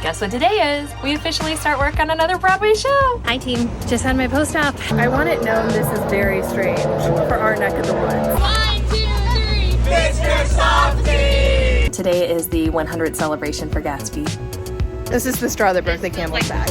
Guess what today is? We officially start work on another Broadway show. Hi team, just had my post-op. I want it known this is very strange for our neck of the woods. 1, 2, 3, Mr. Softy! Today is the 100th celebration for Gatsby. This is the straw that broke the camel's back.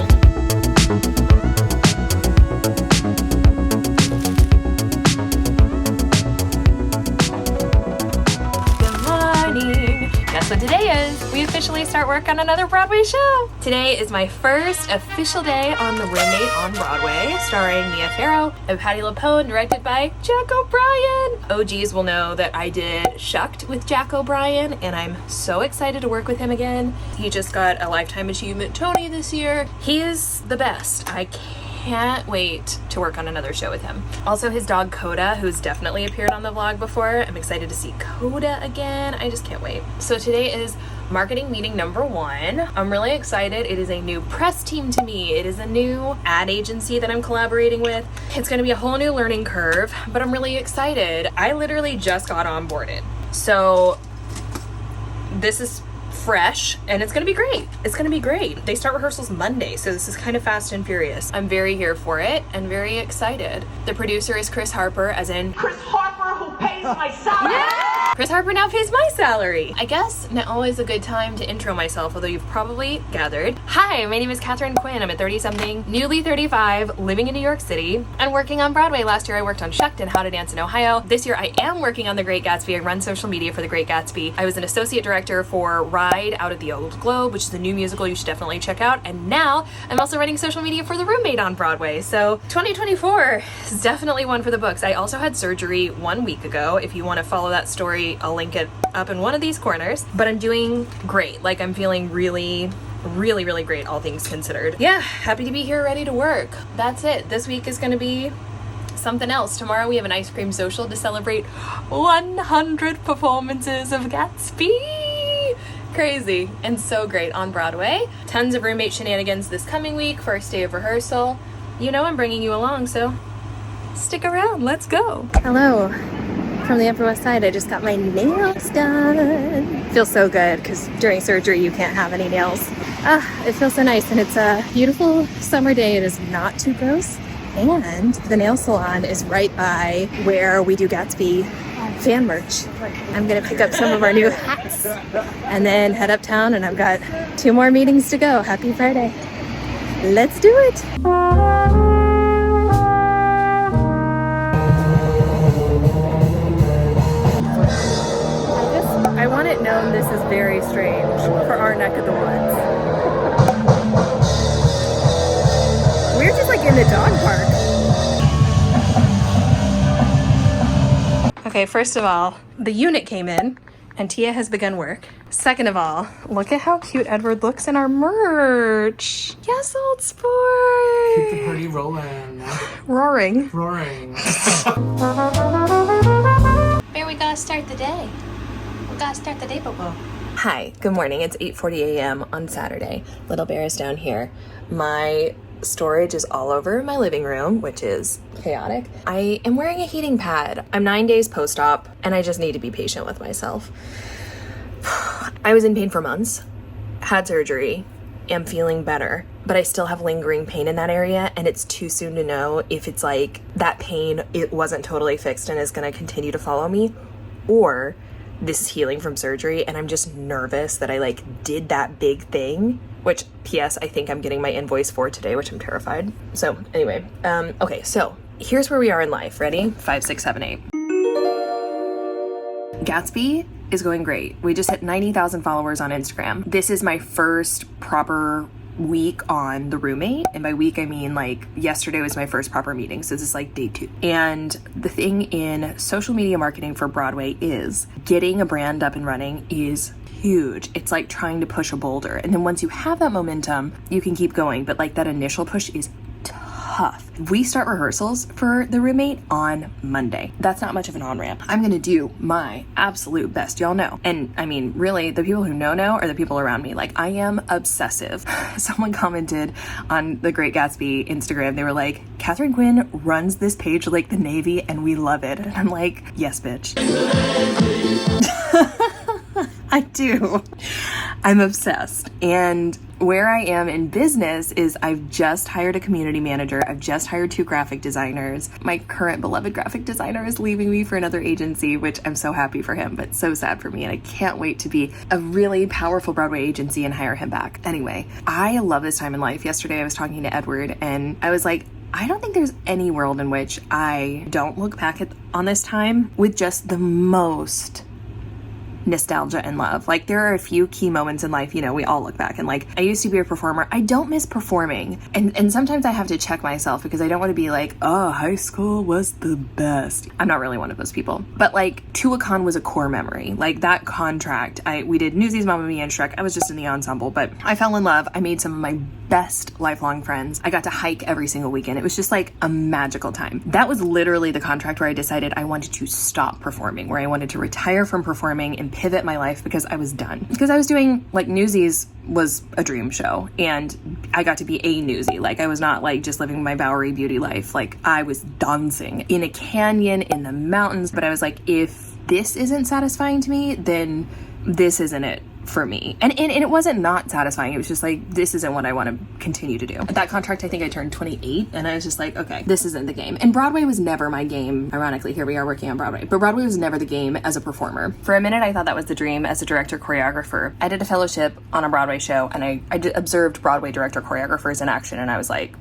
Guess what today is? We officially start work on another Broadway show. Today is my first official day on The Roommate on Broadway, starring Mia Farrow and Patti LuPone, directed by Jack O'Brien. OGs will know that I did Shucked with Jack O'Brien, and I'm so excited to work with him again. He just got a Lifetime Achievement Tony this year. He is the best. I can't wait to work on another show with him. Also his dog Coda, who's definitely appeared on the vlog before. I'm excited to see Coda again. I just can't wait. So today is marketing meeting number 1. I'm really excited. It is a new press team to me. It is a new ad agency that I'm collaborating with. It's gonna be a whole new learning curve, but I'm really excited. I literally just got onboarded. So this is fresh and it's gonna be great. It's gonna be great. They start rehearsals Monday, so this is kind of fast and furious. I'm very here for it and very excited. The producer is Chris Harper, as in Chris Harper, who pays my salary! yeah! Chris Harper now pays my salary. I guess now is a good time to intro myself, although you've probably gathered. Hi, my name is Katharine Quinn. I'm a 30-something, newly 35, living in New York City and working on Broadway. Last year I worked on Shucked and How to Dance in Ohio. This year I am working on The Great Gatsby. I run social media for The Great Gatsby. I was an associate director for Ride out at the Old Globe, which is a new musical you should definitely check out. And now I'm also running social media for The Roommate on Broadway. So 2024 is definitely one for the books. I also had surgery 1 week ago. If you want to follow that story, I'll link it up in one of these corners. But I'm doing great. Like, I'm feeling really great, all things considered. Yeah, happy to be here, ready to work. That's it. This week is going to be something else. Tomorrow we have an ice cream social to celebrate 100 performances of Gatsby. Crazy and so great on Broadway. Tons of roommate shenanigans this coming week. First day of rehearsal. You know I'm bringing you along, so stick around. Let's go. Hello from the Upper West Side. I just got my nails done. Feels so good because during surgery you can't have any nails. It feels so nice, and it's a beautiful summer day. It is not too gross, and the nail salon is right by where we do Gatsby fan merch. I'm gonna pick up some of our new hats and then head uptown, and I've got 2 more meetings to go. Happy Friday. Let's do it. I want it known this is very strange for our neck of the woods. We're just like in the dog park. Okay, first of all, the unit came in and Tia has begun work. Second of all, look at how cute Edward looks in our merch. Yes, Old Sport. Keep the party rolling. Roaring. Roaring. Where we gotta start the day? We gotta start the day, Bobo. Hi, good morning. It's 8:40 a.m. on Saturday. Little Bear is down here. My storage is all over my living room, which is chaotic. I am wearing a heating pad. I'm 9 days post-op, and I just need to be patient with myself. I was in pain for months, had surgery, am feeling better, but I still have lingering pain in that area, and it's too soon to know if it's like that pain, it wasn't totally fixed and is gonna continue to follow me, or this is healing from surgery and I'm just nervous that I like did that big thing, which PS I think I'm getting my invoice for today, which I'm terrified. So anyway, okay, so here's where we are in life. Ready? 5, 6, 7, 8. Gatsby is going great. We just hit 90,000 followers on Instagram. This is my first proper week on The Roommate, and by week I mean like yesterday was my first proper meeting, so this is like day 2. And the thing in social media marketing for Broadway is getting a brand up and running is huge. It's like trying to push a boulder, and then once you have that momentum you can keep going, but like that initial push is tough. We start rehearsals for The Roommate on Monday. That's not much of an on-ramp. I'm gonna do my absolute best, y'all know. And I mean, really, the people who know are the people around me. Like, I am obsessive. Someone commented on The Great Gatsby Instagram, they were like, Katharine Quinn runs this page like the Navy and we love it. And I'm like, yes, bitch. I do. I'm obsessed. And where I am in business is I've just hired a community manager. I've just hired 2 graphic designers. My current beloved graphic designer is leaving me for another agency, which I'm so happy for him, but so sad for me. And I can't wait to be a really powerful Broadway agency and hire him back. Anyway, I love this time in life. Yesterday I was talking to Edward and I was like, I don't think there's any world in which I don't look back on this time with just the most nostalgia and love. Like, there are a few key moments in life, you know, we all look back and like, I used to be a performer. I don't miss performing. And sometimes I have to check myself because I don't want to be like, oh, high school was the best. I'm not really one of those people. But like, Tuacahn was a core memory. Like, that contract, we did Newsies, Mamma Mia, and Shrek. I was just in the ensemble, but I fell in love. I made some of my best lifelong friends. I got to hike every single weekend. It was just like a magical time. That was literally the contract where I decided I wanted to stop performing, where I wanted to retire from performing and pivot my life because I was done. Because I was doing, like, Newsies was a dream show and I got to be a newsie. Like, I was not like just living my Bowery beauty life. Like, I was dancing in a canyon in the mountains, but I was like, if this isn't satisfying to me, then this isn't it for me. And it wasn't not satisfying. It was just like, this isn't what I want to continue to do. At that contract, I think I turned 28 and I was just like, okay, this isn't the game. And Broadway was never my game. Ironically, here we are working on Broadway, but Broadway was never the game as a performer. For a minute, I thought that was the dream as a director choreographer. I did a fellowship on a Broadway show and I observed Broadway director choreographers in action and I was like,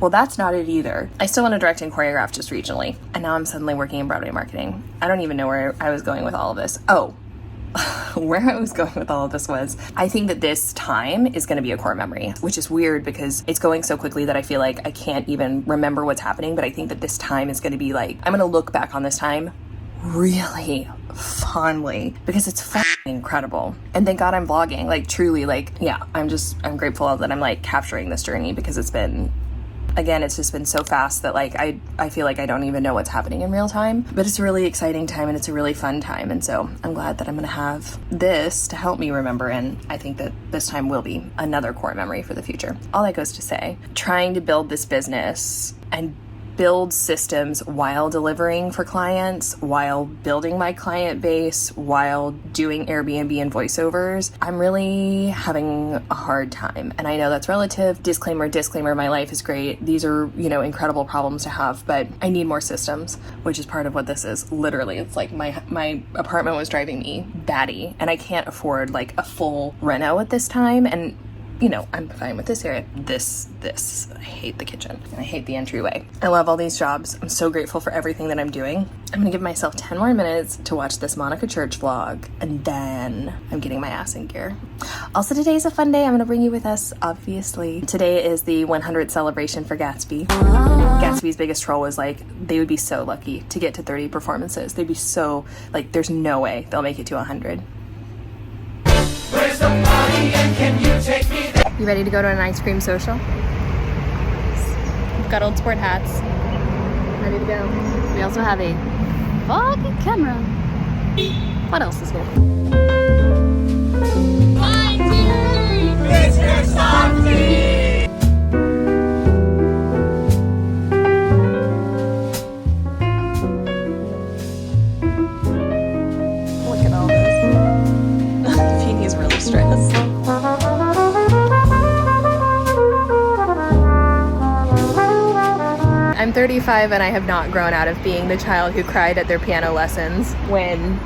well, that's not it either. I still want to direct and choreograph just regionally. And now I'm suddenly working in Broadway marketing. I don't even know where I was going with all of this. Oh, where I was going with all of this was, I think that this time is going to be a core memory, which is weird because it's going so quickly that I feel like I can't even remember what's happening. But I think that this time is going to be like, I'm going to look back on this time really fondly because it's fucking incredible. And thank God I'm vlogging, like, truly, like, yeah, I'm grateful that I'm like capturing this journey because it's been, again, it's just been so fast that like I feel like I don't even know what's happening in real time, but it's a really exciting time and it's a really fun time. And so I'm glad that I'm gonna have this to help me remember. And I think that this time will be another core memory for the future. All that goes to say, trying to build this business and build systems while delivering for clients, while building my client base, while doing Airbnb and voiceovers, I'm really having a hard time. And I know that's relative. Disclaimer, my life is great. These are, you know, incredible problems to have, but I need more systems, which is part of what this is. Literally, it's like my apartment was driving me batty and I can't afford like a full reno at this time. And you know, I'm fine with this area. This, I hate the kitchen and I hate the entryway. I love all these jobs. I'm so grateful for everything that I'm doing. I'm gonna give myself 10 more minutes to watch this Monica Church vlog and then I'm getting my ass in gear. Also, today's a fun day. I'm gonna bring you with us, obviously. Today is the 100th celebration for Gatsby. Gatsby's biggest troll was like, they would be so lucky to get to 30 performances. They'd be so, like, there's no way they'll make it to 100. Where's the party and can you take me there? You ready to go to an ice cream social? We've got old sport hats. Ready to go. We also have a vlog camera. What else is new? Mr. Softy! Look at all this. Feeny's really stressed. I'm 35 and I have not grown out of being the child who cried at their piano lessons when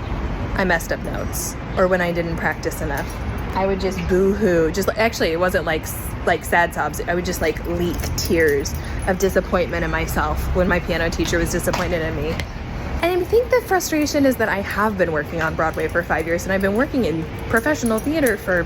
I messed up notes or when I didn't practice enough. I would just boo-hoo. Just actually, it wasn't like sad sobs. I would just like leak tears of disappointment in myself when my piano teacher was disappointed in me. And I think the frustration is that I have been working on Broadway for 5 years and I've been working in professional theater for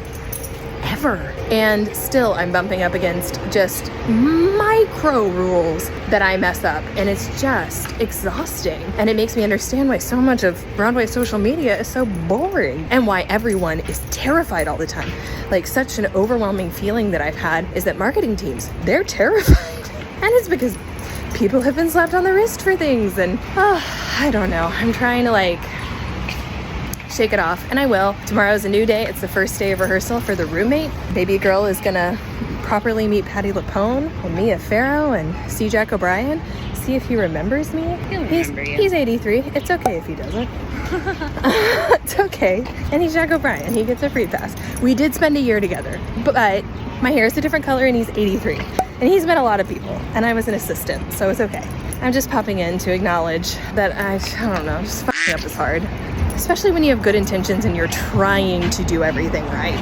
ever. And still I'm bumping up against just micro rules that I mess up. And it's just exhausting. And it makes me understand why so much of Broadway social media is so boring and why everyone is terrified all the time. Like, such an overwhelming feeling that I've had is that marketing teams, they're terrified. And it's because people have been slapped on the wrist for things. And I don't know. I'm trying to like shake it off, and I will. Tomorrow's a new day. It's the first day of rehearsal for The Roommate. Baby girl is gonna properly meet Patti LuPone and Mia Farrow and see Jack O'Brien, see if he remembers me. He'll remember you. He's 83. It's okay if he doesn't. It's okay. And he's Jack O'Brien. He gets a free pass. We did spend a year together, but my hair is a different color and he's 83. And he's met a lot of people, and I was an assistant, so it's okay. I'm just popping in to acknowledge that I don't know, just fucking up is hard. Especially when you have good intentions and you're trying to do everything right.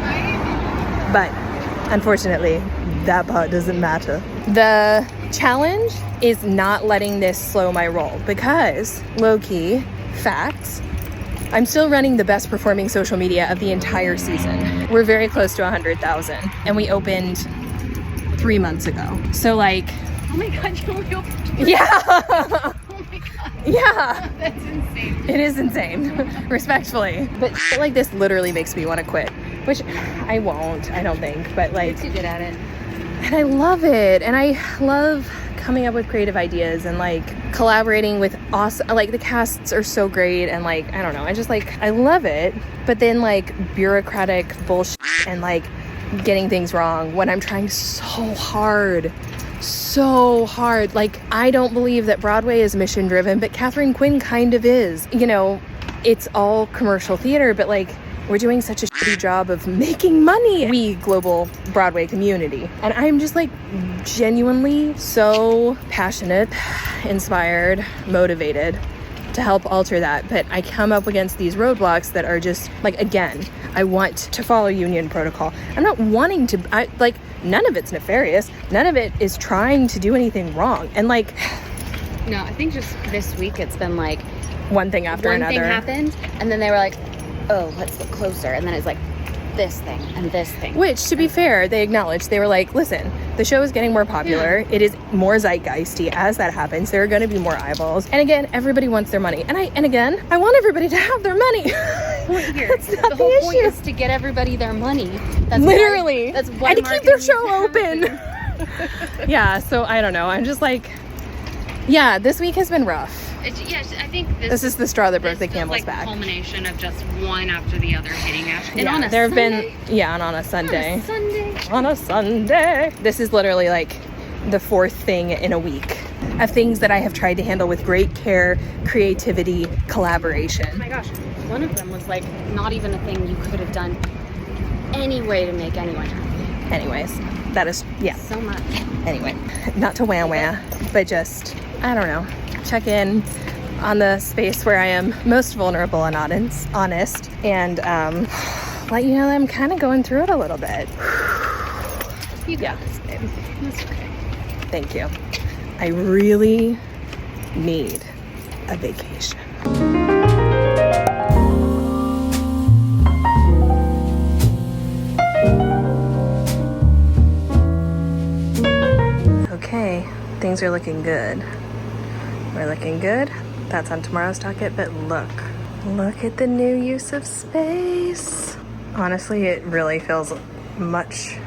But unfortunately, that part doesn't matter. The challenge is not letting this slow my roll because, low-key, facts, I'm still running the best performing social media of the entire season. We're very close to 100,000, and we opened 3 months ago. So like, Oh my god, you reopened. yeah. Oh my god. Yeah. That's insane. It is insane, respectfully. But shit like this literally makes me want to quit, which I won't, I don't think, but like, You're too good at it. and I love it. And I love coming up with creative ideas and like collaborating with awesome, like the casts are so great. And like, I don't know, I just like, I love it. But then like bureaucratic bullshit and like getting things wrong when I'm trying so hard. Like, I don't believe that Broadway is mission driven, but Katharine Quinn kind of is. You know, it's all commercial theater, but like, we're doing such a shitty job of making money. We global Broadway community. And I'm just like genuinely so passionate, inspired, motivated to help alter that. But I come up against these roadblocks that are just like, again, I want to follow union protocol. I'm not wanting to, like, none of it's nefarious. None of it is trying to do anything wrong. And like, No, I think just this week it's been like one thing after one another. thing happened, and then they were like, oh, let's look closer. And then it's like this thing and this thing. Which, to be fair, they acknowledged. They were like, listen, the show is getting more popular. Yeah. It is more zeitgeisty. As that happens, there are going to be more eyeballs. And again, everybody wants their money. And again, I want everybody to have their money. That's not The whole the point issue. is to get everybody their money. That's Literally. Why, that's why and to keep their marketing show needs to open. happen. Yeah, so I don't know. I'm just like, yeah, this week has been rough. Yes, I think This is the straw that broke this the feels camel's like back. the culmination of just one after the other hitting us. And on a there have Sunday? been, yeah, and on a Sunday. Sunday. On a Sunday. This is literally like the fourth thing in a week of things that I have tried to handle with great care, creativity, collaboration. Oh my gosh, one of them was like not even a thing you could have done any way to make anyone happy. Anyways, that is, yeah. So much. Anyway, not to wah, but just, I don't know, check in on the space where I am most vulnerable and honest, and let you know that I'm kind of going through it a little bit. You got this, babe. That's okay. Thank you. I really need a vacation. Okay, things are looking good. We're looking good. That's on tomorrow's docket, but look at the new use of space. Honestly, it really feels much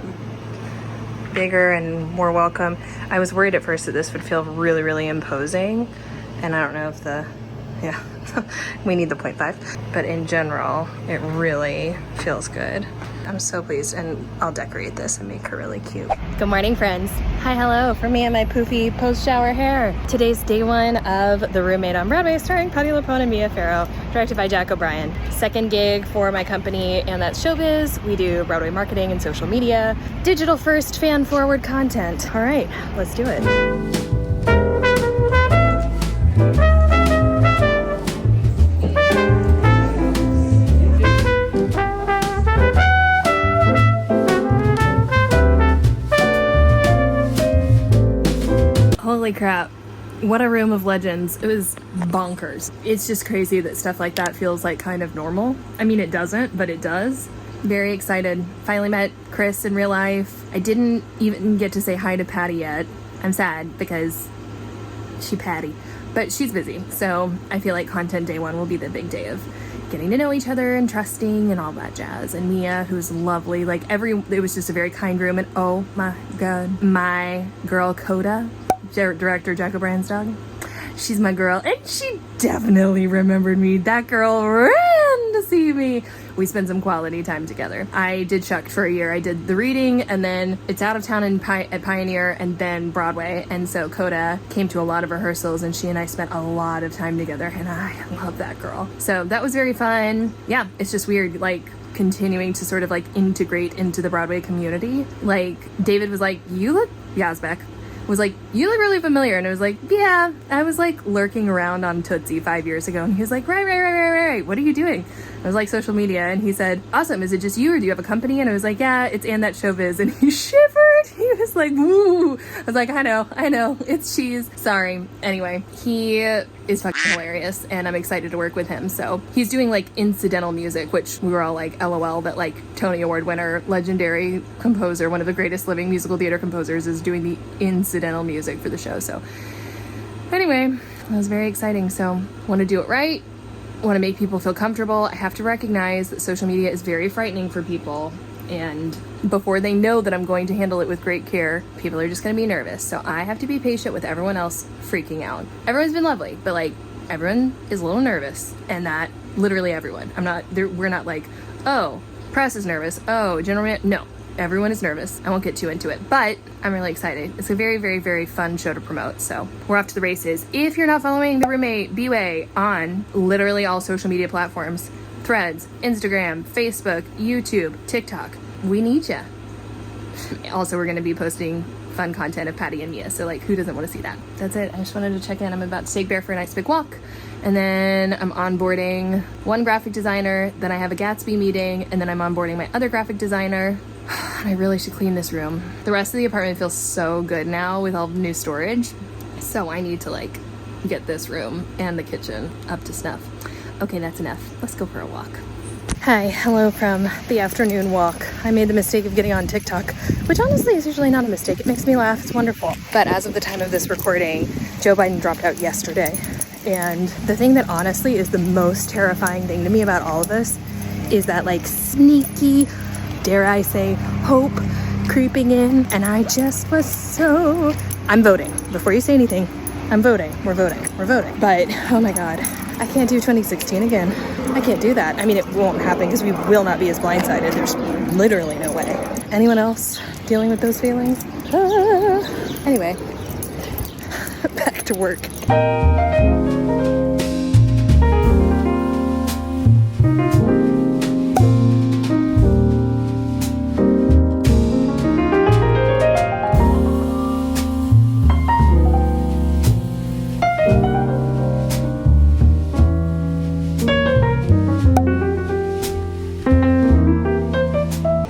bigger and more welcome. I was worried at first that this would feel really, really imposing, and I don't know if we need the 0.5, but in general, it really feels good. I'm so pleased, and I'll decorate this and make her really cute. Good morning, friends. Hi, hello, for me and my poofy post-shower hair. Today's day one of The Roommate on Broadway, starring Patti LuPone and Mia Farrow, directed by Jack O'Brien. Second gig for my company, and that's Showbiz. We do Broadway marketing and social media, digital-first, fan-forward content. All right, let's do it. Holy crap. What a room of legends. It was bonkers. It's just crazy that stuff like that feels like kind of normal. I mean, it doesn't, but it does. Very excited. Finally met Chris in real life. I didn't even get to say hi to Patti yet. I'm sad because she Patti, but she's busy. So I feel like content day one will be the big day of getting to know each other and trusting and all that jazz. And Mia, who's lovely, like it was just a very kind room. And oh my God, my girl Coda, director Jack O'Brien's dog, she's my girl, and she definitely remembered me. That girl ran to see me. We spent some quality time together. I did Chuck for a year. I did the reading, and then it's out of town at Pioneer and then Broadway. And so Coda came to a lot of rehearsals, and she and I spent a lot of time together, and I love that girl. So that was very fun. Yeah, it's just weird, like, continuing to sort of like integrate into the Broadway community. Like, David was like, Yazbek was like, you look really familiar. And I was like, yeah, I was like lurking around on Tootsie 5 years ago. And he was like, right. What are you doing? I was like, social media. And he said, awesome. Is it just you, or do you have a company? And I was like, yeah, it's and that showbiz. And he shivered. He was like, woo. I was like, I know. It's cheese. Sorry. Anyway, he is fucking hilarious, and I'm excited to work with him. So he's doing like incidental music, which we were all like, LOL, that like Tony Award winner, legendary composer, one of the greatest living musical theater composers, is doing the incidental music for the show. So anyway, that was very exciting. So want to do it right. Want to make people feel comfortable. I have to recognize that social media is very frightening for people, and before they know that I'm going to handle it with great care, people are just going to be nervous. So I have to be patient with everyone else freaking out. Everyone's been lovely, but like, everyone is a little nervous, and that literally everyone. We're not like, oh, press is nervous. Oh, no. Everyone is nervous. I won't get too into it, but I'm really excited. It's a very, very, very fun show to promote. So we're off to the races. If you're not following The Roommate B-Way on literally all social media platforms, Threads, Instagram, Facebook, YouTube, TikTok, we need ya. Also, we're going to be posting fun content of Patty and Mia. So like, who doesn't want to see that? That's it. I just wanted to check in. I'm about to take Bear for a nice big walk. And then I'm onboarding one graphic designer. Then I have a Gatsby meeting. And then I'm onboarding my other graphic designer. I really should clean this room. The rest of the apartment feels so good now with all the new storage. So I need to like get this room and the kitchen up to snuff. Okay, that's enough. Let's go for a walk. Hi, hello from the afternoon walk. I made the mistake of getting on TikTok, which honestly is usually not a mistake. It makes me laugh, it's wonderful. But as of the time of this recording, Joe Biden dropped out yesterday. And the thing that honestly is the most terrifying thing to me about all of this is that like sneaky, dare I say, hope creeping in. And I just was so... I'm voting. Before you say anything, I'm voting. We're voting. But, oh my God, I can't do 2016 again. I can't do that. I mean, it won't happen because we will not be as blindsided. There's literally no way. Anyone else dealing with those feelings? Anyway, back to work.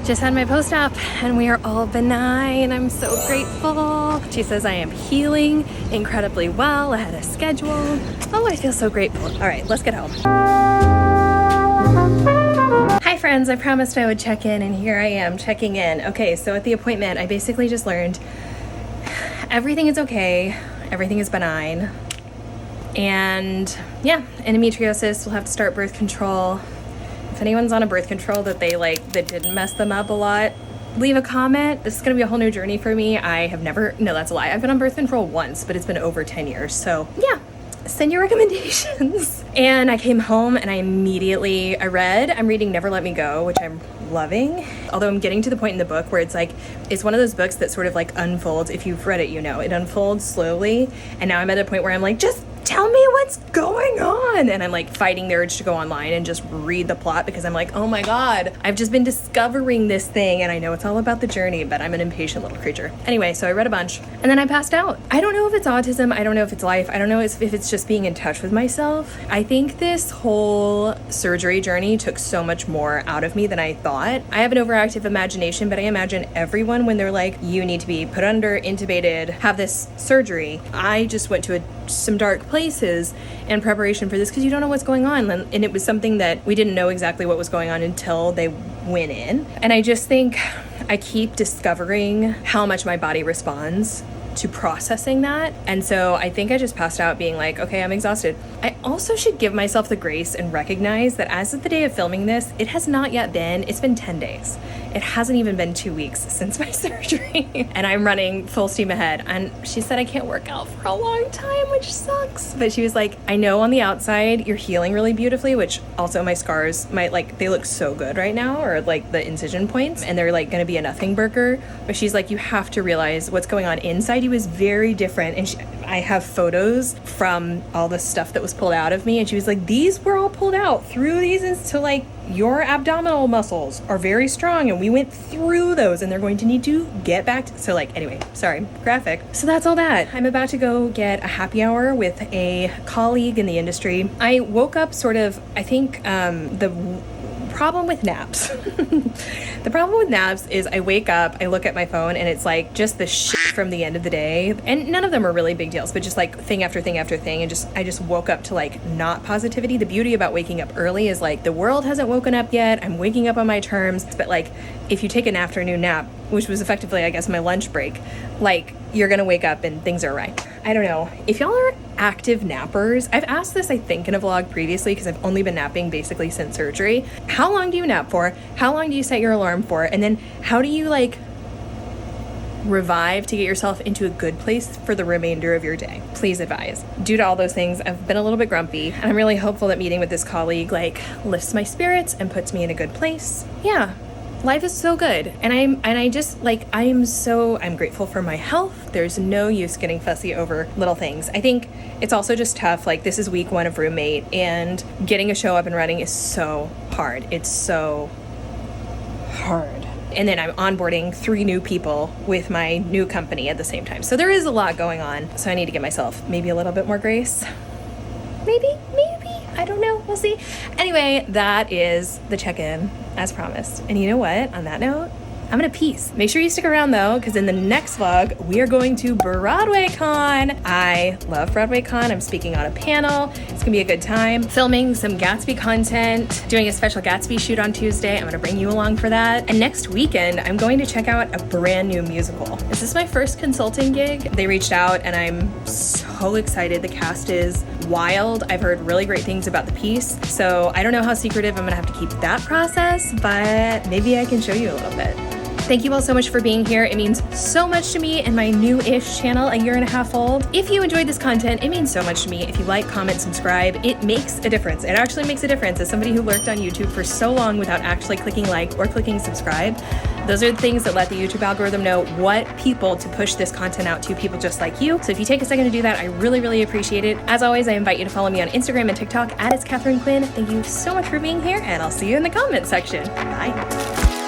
Just had my post-op and we are all benign. I'm so grateful. She says I am healing incredibly well, ahead of schedule. Oh, I feel so grateful. All right, let's get home. Hi friends, I promised I would check in and here I am checking in. Okay, so at the appointment, I basically just learned everything is okay, everything is benign. And yeah, endometriosis, will have to start birth control. If anyone's on a birth control that didn't mess them up a lot, leave a comment. This is gonna be a whole new journey for me. No, that's a lie. I've been on birth control once, but it's been over 10 years. So yeah, send your recommendations. And I came home and I'm reading Never Let Me Go, which I'm loving. Although I'm getting to the point in the book where it's one of those books that sort of like unfolds. If you've read it, you know, it unfolds slowly. And now I'm at a point where I'm like, just tell me what's going on. And I'm like fighting the urge to go online and just read the plot because I'm like, oh my God, I've just been discovering this thing and I know it's all about the journey, but I'm an impatient little creature. Anyway, so I read a bunch and then I passed out. I don't know if it's autism. I don't know if it's life. I don't know if it's just being in touch with myself. I think this whole surgery journey took so much more out of me than I thought. I have an overactive imagination, but I imagine everyone when they're like, you need to be put under, intubated, have this surgery. I just went to some dark places in preparation for this because you don't know what's going on, and it was something that we didn't know exactly what was going on until they went in. And I just think I keep discovering how much my body responds to processing that. And so I think I just passed out being like, okay, I'm exhausted. I also should give myself the grace and recognize that as of the day of filming this, it's been 10 days. It hasn't even been 2 weeks since my surgery and I'm running full steam ahead. And she said I can't work out for a long time, which sucks. But she was like, I know on the outside you're healing really beautifully, which also my scars might like, they look so good right now, or like the incision points, and they're like gonna be a nothing burger. But she's like, you have to realize what's going on inside you is very different. And I have photos from all the stuff that was pulled out of me, and she was like, these were all pulled out through these, to like, your abdominal muscles are very strong and we went through those and they're going to need to get back to, so like, anyway, sorry, graphic. So that's all that. I'm about to go get a happy hour with a colleague in the industry. I woke up sort of, I think the problem with naps the problem with naps is I wake up, I look at my phone, and it's like just the shit from the end of the day, and none of them are really big deals, but just like thing after thing after thing, and I just woke up to like not positivity. The beauty about waking up early is like the world hasn't woken up yet, I'm waking up on my terms. But like if you take an afternoon nap, which was effectively I guess my lunch break, like you're gonna wake up and things are right. I don't know if y'all are active nappers. I've asked this I think in a vlog previously because I've only been napping basically since surgery. How long do you nap for? How long do you set your alarm for? And then how do you like revive to get yourself into a good place for the remainder of your day? Please advise. Due to all those things, I've been a little bit grumpy, and I'm really hopeful that meeting with this colleague like lifts my spirits and puts me in a good place. Yeah. Life is so good, and I'm grateful for my health. There's no use getting fussy over little things. I think it's also just tough. Like this is week 1 of roommate, and getting a show up and running is so hard. It's so hard. And then I'm onboarding 3 new people with my new company at the same time. So there is a lot going on. So I need to give myself maybe a little bit more grace. Maybe. I don't know. We'll see. Anyway, that is the check-in as promised. And you know what? On that note, I'm gonna peace. Make sure you stick around though, because in the next vlog, we are going to Broadway Con. I love Broadway Con. I'm speaking on a panel. It's gonna be a good time. Filming some Gatsby content, doing a special Gatsby shoot on Tuesday. I'm gonna bring you along for that. And next weekend, I'm going to check out a brand new musical. This is my first consulting gig. They reached out and I'm so excited. The cast is wild. I've heard really great things about the piece. So I don't know how secretive I'm gonna have to keep that process, but maybe I can show you a little bit. Thank you all so much for being here. It means so much to me and my new-ish channel, 1.5 years old. If you enjoyed this content, it means so much to me. If you like, comment, subscribe, it makes a difference. It actually makes a difference. As somebody who lurked on YouTube for so long without actually clicking like or clicking subscribe, those are the things that let the YouTube algorithm know what people to push this content out to, people just like you. So if you take a second to do that, I really, really appreciate it. As always, I invite you to follow me on Instagram and TikTok @It's Katharine Quinn. Thank you so much for being here, and I'll see you in the comment section. Bye.